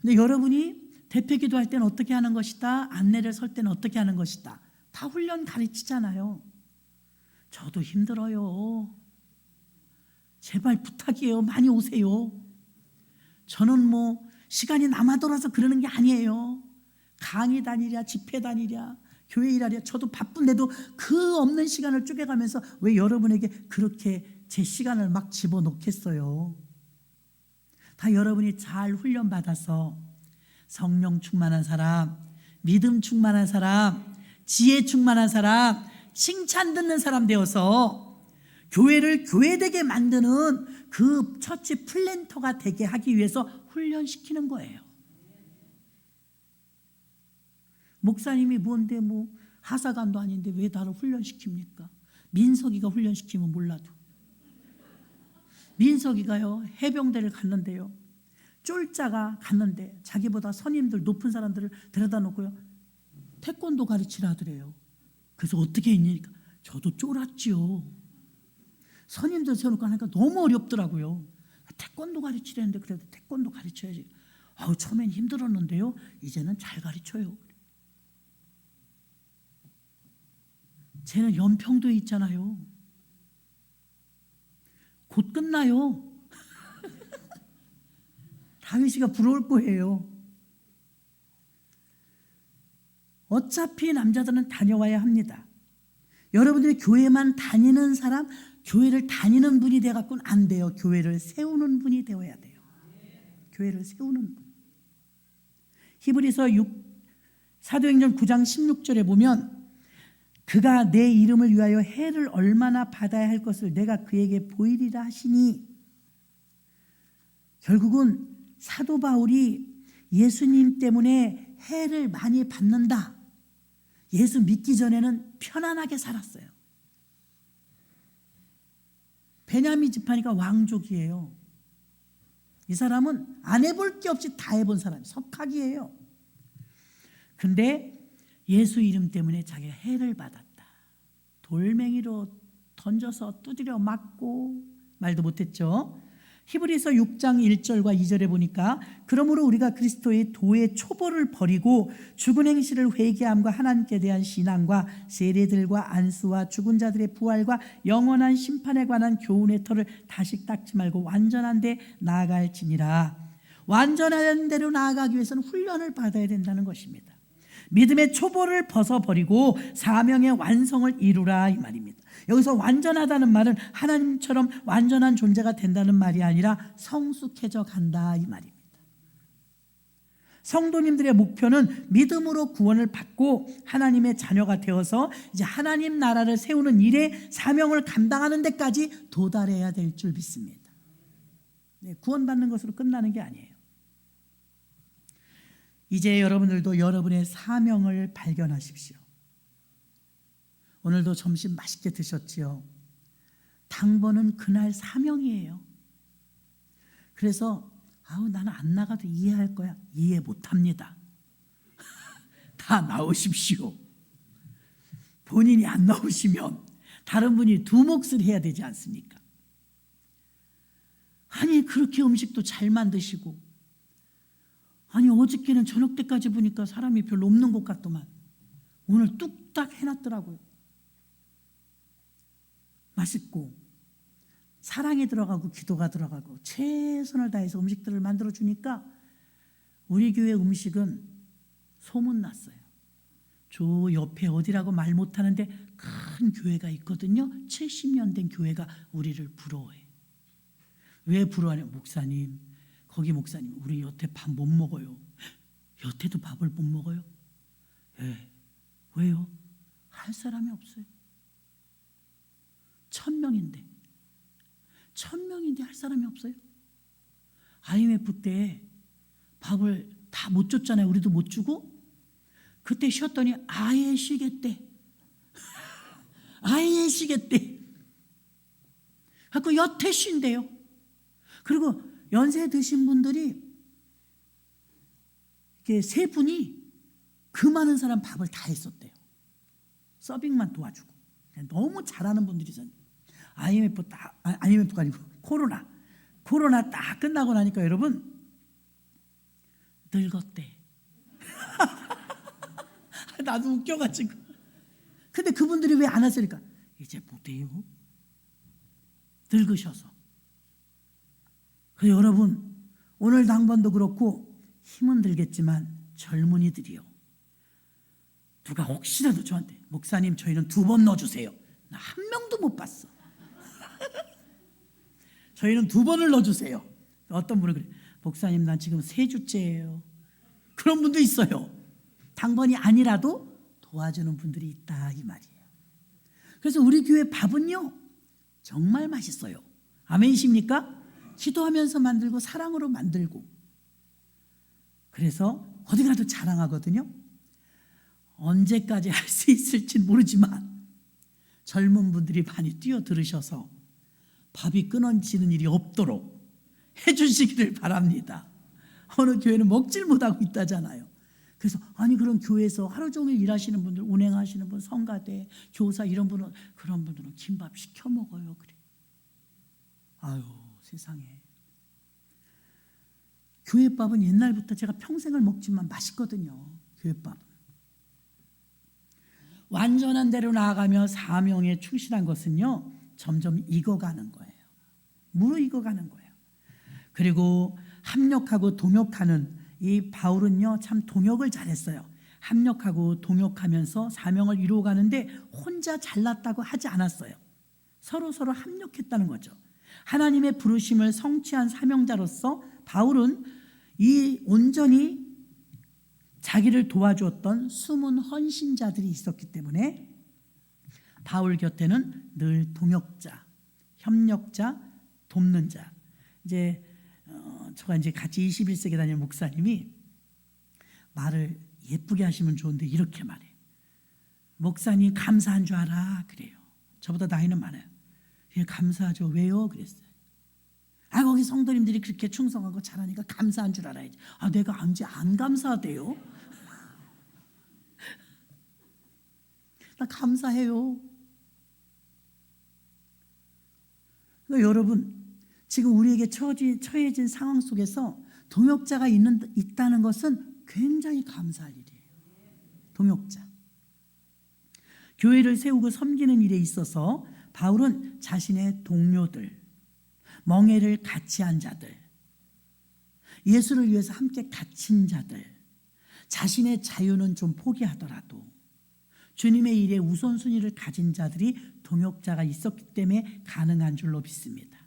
Speaker 1: 근데 여러분이 대표기도 할 때는 어떻게 하는 것이다, 안내를 설 때는 어떻게 하는 것이다, 다 훈련 가르치잖아요. 저도 힘들어요. 제발 부탁이에요. 많이 오세요. 저는 뭐 시간이 남아돌아서 그러는 게 아니에요. 강의 다니랴, 집회 다니랴, 교회 일하랴. 저도 바쁜데도 그 없는 시간을 쪼개가면서 왜 여러분에게 그렇게 제 시간을 막 집어넣겠어요. 다 여러분이 잘 훈련받아서 성령 충만한 사람, 믿음 충만한 사람, 지혜 충만한 사람, 칭찬 듣는 사람 되어서 교회를 교회되게 만드는 그 처치 플랜터가 되게 하기 위해서 훈련시키는 거예요. 목사님이 뭔데 뭐 하사관도 아닌데 왜 나를 훈련시킵니까? 민석이가 훈련시키면 몰라도. 민석이가요 해병대를 갔는데요 쫄자가 갔는데 자기보다 선임들 높은 사람들을 데려다 놓고요 태권도 가르치라 하더래요. 그래서 어떻게 했냐니까 저도 쫄았지요. 선임들 세워놓고 하니까 너무 어렵더라고요. 태권도 가르치라는데 그래도 태권도 가르쳐야지. 처음엔 힘들었는데요 이제는 잘 가르쳐요. 쟤는 연평도에 있잖아요. 곧 끝나요. 다윗이가 부러울 거예요. 어차피 남자들은 다녀와야 합니다. 여러분들이 교회만 다니는 사람, 교회를 다니는 분이 되어갖고는 안 돼요. 교회를 세우는 분이 되어야 돼요. 교회를 세우는 분. 히브리서 사도행전 9장 16절에 보면 그가 내 이름을 위하여 해를 얼마나 받아야 할 것을 내가 그에게 보이리라 하시니, 결국은 사도 바울이 예수님 때문에 해를 많이 받는다. 예수 믿기 전에는 편안하게 살았어요. 베냐민 지파니까 왕족이에요. 이 사람은 안 해볼 게 없이 다 해본 사람이 석학이에요. 근데 예수 이름 때문에 자기가 해를 받았다. 돌멩이로 던져서 두드려 맞고 말도 못했죠. 히브리서 6장 1절과 2절에 보니까 그러므로 우리가 그리스도의 도의 초보를 버리고 죽은 행실을 회개함과 하나님께 대한 신앙과 세례들과 안수와 죽은 자들의 부활과 영원한 심판에 관한 교훈의 털을 다시 닦지 말고 완전한 데 나아갈지니라. 완전한 데로 나아가기 위해서는 훈련을 받아야 된다는 것입니다. 믿음의 초보를 벗어버리고 사명의 완성을 이루라 이 말입니다. 여기서 완전하다는 말은 하나님처럼 완전한 존재가 된다는 말이 아니라 성숙해져 간다 이 말입니다. 성도님들의 목표는 믿음으로 구원을 받고 하나님의 자녀가 되어서 이제 하나님 나라를 세우는 일에 사명을 감당하는 데까지 도달해야 될 줄 믿습니다. 구원받는 것으로 끝나는 게 아니에요. 이제 여러분들도 여러분의 사명을 발견하십시오. 오늘도 점심 맛있게 드셨지요? 당번은 그날 사명이에요. 그래서 나는 안 나가도 이해할 거야. 이해 못합니다. 다 나오십시오. 본인이 안 나오시면 다른 분이 두 몫을 해야 되지 않습니까? 아니 그렇게 음식도 잘 만드시고, 아니 어저께는 저녁 때까지 보니까 사람이 별로 없는 것 같더만 오늘 뚝딱 해놨더라고요. 맛있고 사랑이 들어가고 기도가 들어가고 최선을 다해서 음식들을 만들어 주니까 우리 교회 음식은 소문났어요. 저 옆에 어디라고 말 못하는데 큰 교회가 있거든요. 70년 된 교회가 우리를 부러워해. 왜 부러워하냐? 목사님, 거기 목사님 우리 여태 밥 못 먹어요. 여태도 밥을 못 먹어요? 예. 왜요? 할 사람이 없어요. 1000명인데 할 사람이 없어요. IMF 때 밥을 다 못 줬잖아요. 우리도 못 주고. 그때 쉬었더니 아예 쉬겠대. 아예 쉬겠대. 그래서 여태 쉰대요. 그리고 연세 드신 분들이 이렇게 세 분이 그 많은 사람 밥을 다 했었대요. 서빙만 도와주고. 너무 잘하는 분들이잖아요. IMF가 아니고 코로나 딱 끝나고 나니까 여러분 늙었대. 나도 웃겨가지고. 근데 그분들이 왜 안 하시니까 이제 못해요. 늙으셔서. 그래서 여러분 오늘 당번도 그렇고 힘은 들겠지만 젊은이들이요. 누가 혹시라도 저한테 목사님 저희는 2번 넣어주세요. 나 한 명도 못 봤어. 저희는 2번을 넣어주세요. 어떤 분은 그래. 목사님 난 지금 3주째예요. 그런 분도 있어요. 당번이 아니라도 도와주는 분들이 있다 이 말이에요. 그래서 우리 교회 밥은요 정말 맛있어요. 아멘이십니까? 기도하면서 만들고 사랑으로 만들고. 그래서 어디 가도 자랑하거든요. 언제까지 할 수 있을지는 모르지만 젊은 분들이 많이 뛰어들으셔서 밥이 끊어지는 일이 없도록 해주시기를 바랍니다. 어느 교회는 먹질 못하고 있다잖아요. 그래서 아니 그런 교회에서 하루 종일 일하시는 분들, 운행하시는 분, 성가대, 교사 이런 분은 그런 분들은 김밥 시켜 먹어요. 그래. 아유 세상에. 교회밥은 옛날부터 제가 평생을 먹지만 맛있거든요. 교회밥은. 완전한 대로 나아가며 사명에 충실한 것은요 점점 익어가는 거예요. 무르익어가는 거예요. 그리고 합력하고 동역하는 이 바울은요 참 동역을 잘했어요. 합력하고 동역하면서 사명을 이루어가는데 혼자 잘났다고 하지 않았어요. 서로 합력했다는 거죠. 하나님의 부르심을 성취한 사명자로서 바울은 이 온전히 자기를 도와주었던 숨은 헌신자들이 있었기 때문에 바울 곁에는 늘 동역자, 협력자, 돕는 자. 저가 같이 21세기 다니는 목사님이 말을 예쁘게 하시면 좋은데 이렇게 말해요. 목사님 감사한 줄 알아 그래요. 저보다 나이는 많아요. 예, 감사하죠. 왜요? 그랬어요. 거기 성도님들이 그렇게 충성하고 잘하니까 감사한 줄 알아야지. 내가 언제 안 감사하대요? 나 감사해요. 그러니까 여러분 지금 우리에게 처해진 상황 속에서 동역자가 있다는 것은 굉장히 감사할 일이에요. 동역자. 교회를 세우고 섬기는 일에 있어서 바울은 자신의 동료들, 멍에를 같이 한 자들, 예수를 위해서 함께 갇힌 자들, 자신의 자유는 좀 포기하더라도 주님의 일에 우선순위를 가진 자들이 동역자가 있었기 때문에 가능한 줄로 믿습니다.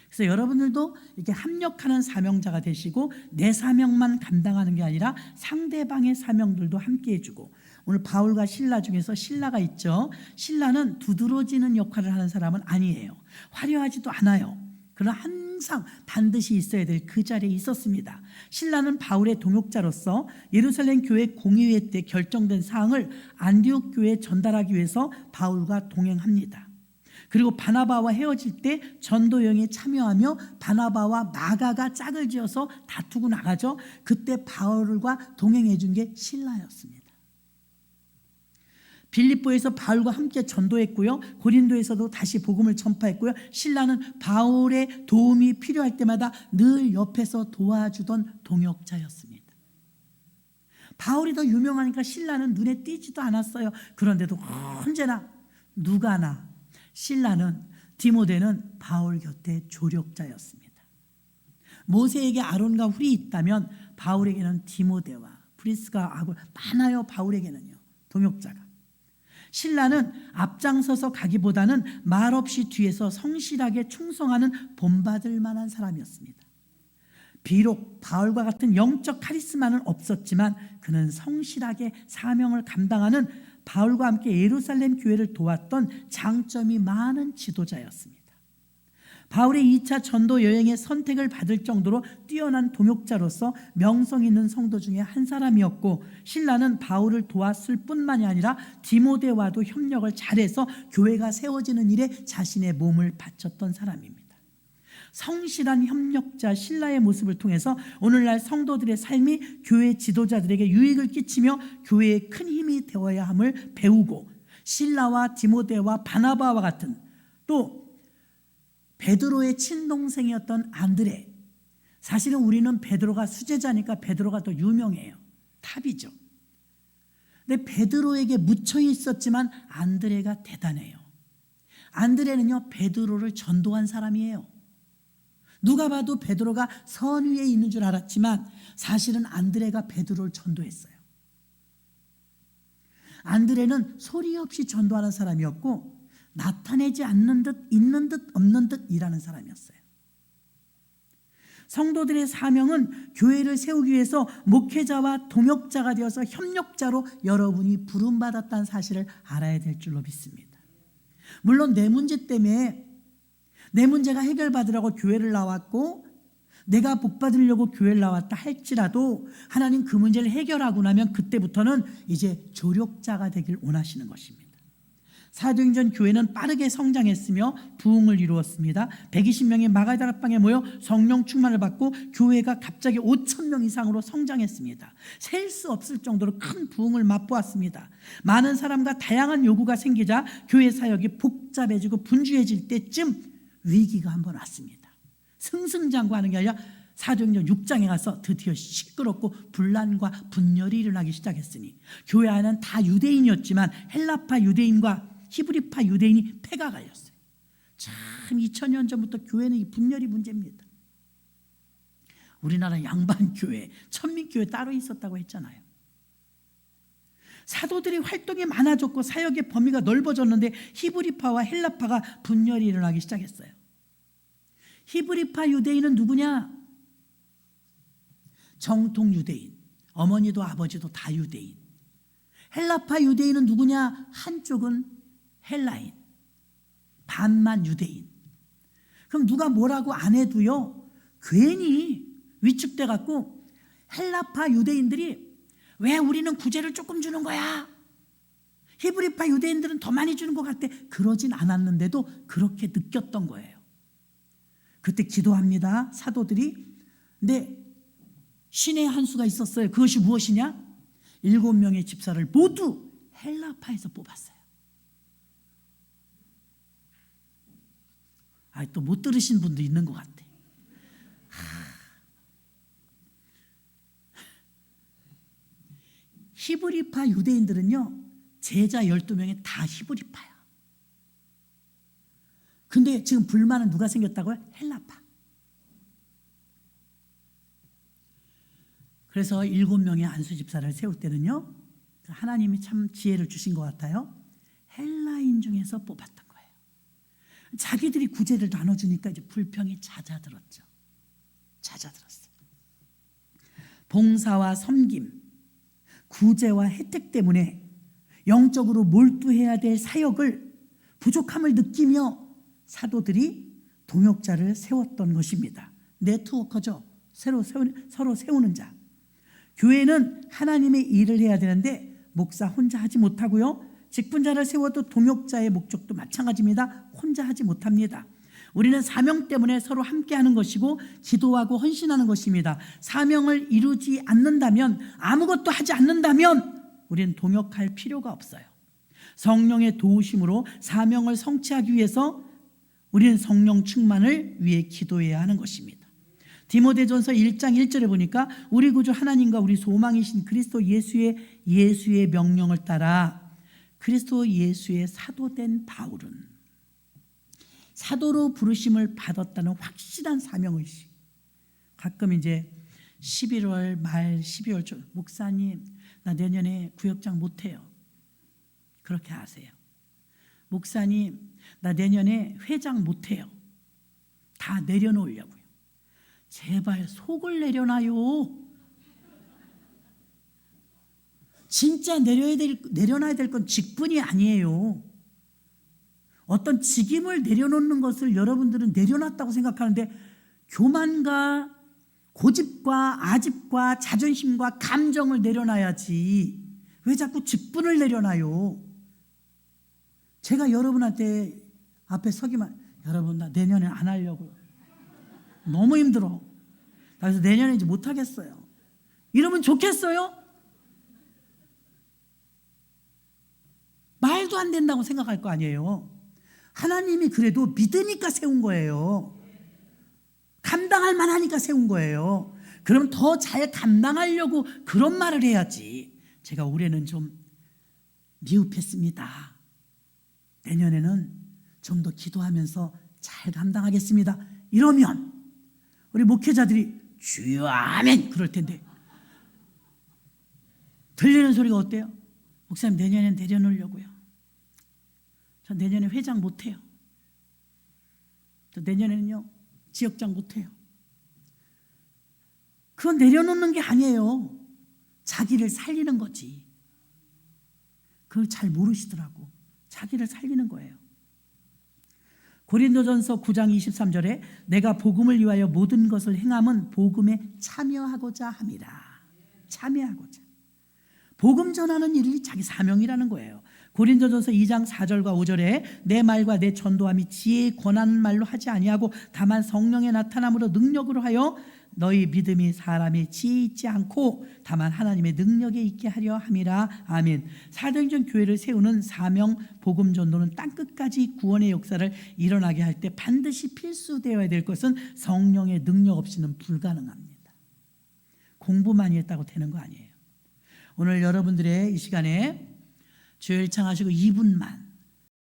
Speaker 1: 그래서 여러분들도 이렇게 합력하는 사명자가 되시고 내 사명만 감당하는 게 아니라 상대방의 사명들도 함께 해주고, 오늘 바울과 실라 중에서 실라가 있죠. 실라는 두드러지는 역할을 하는 사람은 아니에요. 화려하지도 않아요. 그러나 항상 반드시 있어야 될 그 자리에 있었습니다. 실라는 바울의 동역자로서 예루살렘 교회 공의회 때 결정된 사항을 안디옥 교회에 전달하기 위해서 바울과 동행합니다. 그리고 바나바와 헤어질 때 전도 여행에 참여하며 바나바와 마가가 짝을 지어서 다투고 나가죠. 그때 바울과 동행해 준 게 실라였습니다. 빌립보에서 바울과 함께 전도했고요. 고린도에서도 다시 복음을 전파했고요. 실라는 바울의 도움이 필요할 때마다 늘 옆에서 도와주던 동역자였습니다. 바울이 더 유명하니까 실라는 눈에 띄지도 않았어요. 그런데도 언제나 누가나 실라는 디모데는 바울 곁에 조력자였습니다. 모세에게 아론과 훌이 있다면 바울에게는 디모데와 브리스가 하고 많아요. 바울에게는요. 동역자가. 실라는 앞장서서 가기보다는 말없이 뒤에서 성실하게 충성하는 본받을 만한 사람이었습니다. 비록 바울과 같은 영적 카리스마는 없었지만 그는 성실하게 사명을 감당하는 바울과 함께 예루살렘 교회를 도왔던 장점이 많은 지도자였습니다. 바울의 2차 전도 여행의 선택을 받을 정도로 뛰어난 동역자로서 명성 있는 성도 중에 한 사람이었고, 실라는 바울을 도왔을 뿐만이 아니라 디모데와도 협력을 잘해서 교회가 세워지는 일에 자신의 몸을 바쳤던 사람입니다. 성실한 협력자 실라의 모습을 통해서 오늘날 성도들의 삶이 교회 지도자들에게 유익을 끼치며 교회에 큰 힘이 되어야 함을 배우고, 실라와 디모데와 바나바와 같은, 또 베드로의 친동생이었던 안드레, 사실은 우리는 베드로가 수제자니까 베드로가 더 유명해요. 탑이죠. 근데 베드로에게 묻혀 있었지만 안드레가 대단해요. 안드레는요, 베드로를 전도한 사람이에요. 누가 봐도 베드로가 선 위에 있는 줄 알았지만 사실은 안드레가 베드로를 전도했어요. 안드레는 소리 없이 전도하는 사람이었고, 나타내지 않는 듯 있는 듯 없는 듯 일하는 사람이었어요. 성도들의 사명은 교회를 세우기 위해서 목회자와 동역자가 되어서 협력자로 여러분이 부름받았다는 사실을 알아야 될 줄로 믿습니다. 물론 내 문제 때문에 내 문제가 해결받으라고 교회를 나왔고 내가 복 받으려고 교회를 나왔다 할지라도 하나님 그 문제를 해결하고 나면 그때부터는 이제 조력자가 되길 원하시는 것입니다. 사도행전 교회는 빠르게 성장했으며 부흥을 이루었습니다. 120명의 마가다락방에 모여 성령 충만을 받고 교회가 갑자기 5,000명 이상으로 성장했습니다. 셀 수 없을 정도로 큰 부흥을 맛보았습니다. 많은 사람과 다양한 요구가 생기자 교회 사역이 복잡해지고 분주해질 때쯤 위기가 한번 왔습니다. 승승장구하는 게 아니라 사도행전 6장에 가서 드디어 시끄럽고 분란과 분열이 일어나기 시작했으니, 교회 안은 다 유대인이었지만 헬라파 유대인과 히브리파 유대인이 패가 갈렸어요. 참 2000년 전부터 교회는 이 분열이 문제입니다. 우리나라 양반교회, 천민교회 따로 있었다고 했잖아요. 사도들이 활동이 많아졌고 사역의 범위가 넓어졌는데 히브리파와 헬라파가 분열이 일어나기 시작했어요. 히브리파 유대인은 누구냐? 정통 유대인, 어머니도 아버지도 다 유대인. 헬라파 유대인은 누구냐? 한쪽은 헬라인, 반만 유대인. 그럼 누가 뭐라고 안 해도요, 괜히 위축돼 갖고 헬라파 유대인들이 왜 우리는 구제를 조금 주는 거야? 히브리파 유대인들은 더 많이 주는 것 같아. 그러진 않았는데도 그렇게 느꼈던 거예요. 그때 기도합니다, 사도들이. 근데 신의 한 수가 있었어요. 그것이 무엇이냐? 7명의 집사를 모두 헬라파에서 뽑았어요. 또 못 들으신 분도 있는 것 같아. 히브리파 유대인들은요, 제자 12명이 다 히브리파야. 근데 지금 불만은 누가 생겼다고요? 헬라파. 그래서 7명의 안수 집사를 세울 때는요, 하나님이 참 지혜를 주신 것 같아요. 헬라인 중에서 뽑았던 거예요. 자기들이 구제를 나눠주니까 이제 불평이 잦아들었죠. 잦아들었어요. 봉사와 섬김, 구제와 혜택 때문에 영적으로 몰두해야 될 사역을 부족함을 느끼며 사도들이 동역자를 세웠던 것입니다. 네트워커죠. 서로 세우는 자. 교회는 하나님의 일을 해야 되는데 목사 혼자 하지 못하고요, 직분자를 세워도 동역자의 목적도 마찬가지입니다. 혼자 하지 못합니다. 우리는 사명 때문에 서로 함께하는 것이고 기도하고 헌신하는 것입니다. 사명을 이루지 않는다면, 아무것도 하지 않는다면 우리는 동역할 필요가 없어요. 성령의 도우심으로 사명을 성취하기 위해서 우리는 성령 충만을 위해 기도해야 하는 것입니다. 디모데전서 1장 1절에 보니까 우리 구주 하나님과 우리 소망이신 그리스도 예수의 명령을 따라 그리스도 예수의 사도된 바울은 사도로 부르심을 받았다는 확실한 사명의식. 가끔 이제 11월 말 12월 초 목사님 나 내년에 구역장 못해요. 그렇게 하세요. 목사님 나 내년에 회장 못해요. 다 내려놓으려고요. 제발 속을 내려놔요. 진짜 내려놔야 될 건 직분이 아니에요. 어떤 직임을 내려놓는 것을 여러분들은 내려놨다고 생각하는데 교만과 고집과 아집과 자존심과 감정을 내려놔야지 왜 자꾸 직분을 내려놔요? 제가 여러분한테 앞에 서기만, 여러분 나 내년에 안 하려고요. 너무 힘들어. 그래서 내년에 이제 못하겠어요. 이러면 좋겠어요? 말도 안 된다고 생각할 거 아니에요. 하나님이 그래도 믿으니까 세운 거예요. 감당할 만하니까 세운 거예요. 그럼 더 잘 감당하려고 그런 말을 해야지. 제가 올해는 좀 미흡했습니다. 내년에는 좀 더 기도하면서 잘 감당하겠습니다. 이러면 우리 목회자들이 주여 아멘 그럴 텐데 들리는 소리가 어때요? 목사님 내년엔 내려놓으려고요. 저 내년에 회장 못해요. 저 내년에는요 지역장 못해요. 그건 내려놓는 게 아니에요. 자기를 살리는 거지. 그걸 잘 모르시더라고. 자기를 살리는 거예요. 고린도전서 9장 23절에 내가 복음을 위하여 모든 것을 행함은 복음에 참여하고자 함이라. 참여하고자. 복음 전하는 일이 자기 사명이라는 거예요. 고린도전서 2장 4절과 5절에 내 말과 내 전도함이 지혜의 권하는 말로 하지 아니하고 다만 성령의 나타남으로 능력으로 하여 너희 믿음이 사람의 지혜에 있지 않고 다만 하나님의 능력에 있게 하려 함이라. 아멘. 사도행전 교회를 세우는 사명 복음 전도는 땅끝까지 구원의 역사를 일어나게 할 때 반드시 필수되어야 될 것은 성령의 능력 없이는 불가능합니다. 공부만이 했다고 되는 거 아니에요. 오늘 여러분들의 이 시간에 주일 창하시고 2분만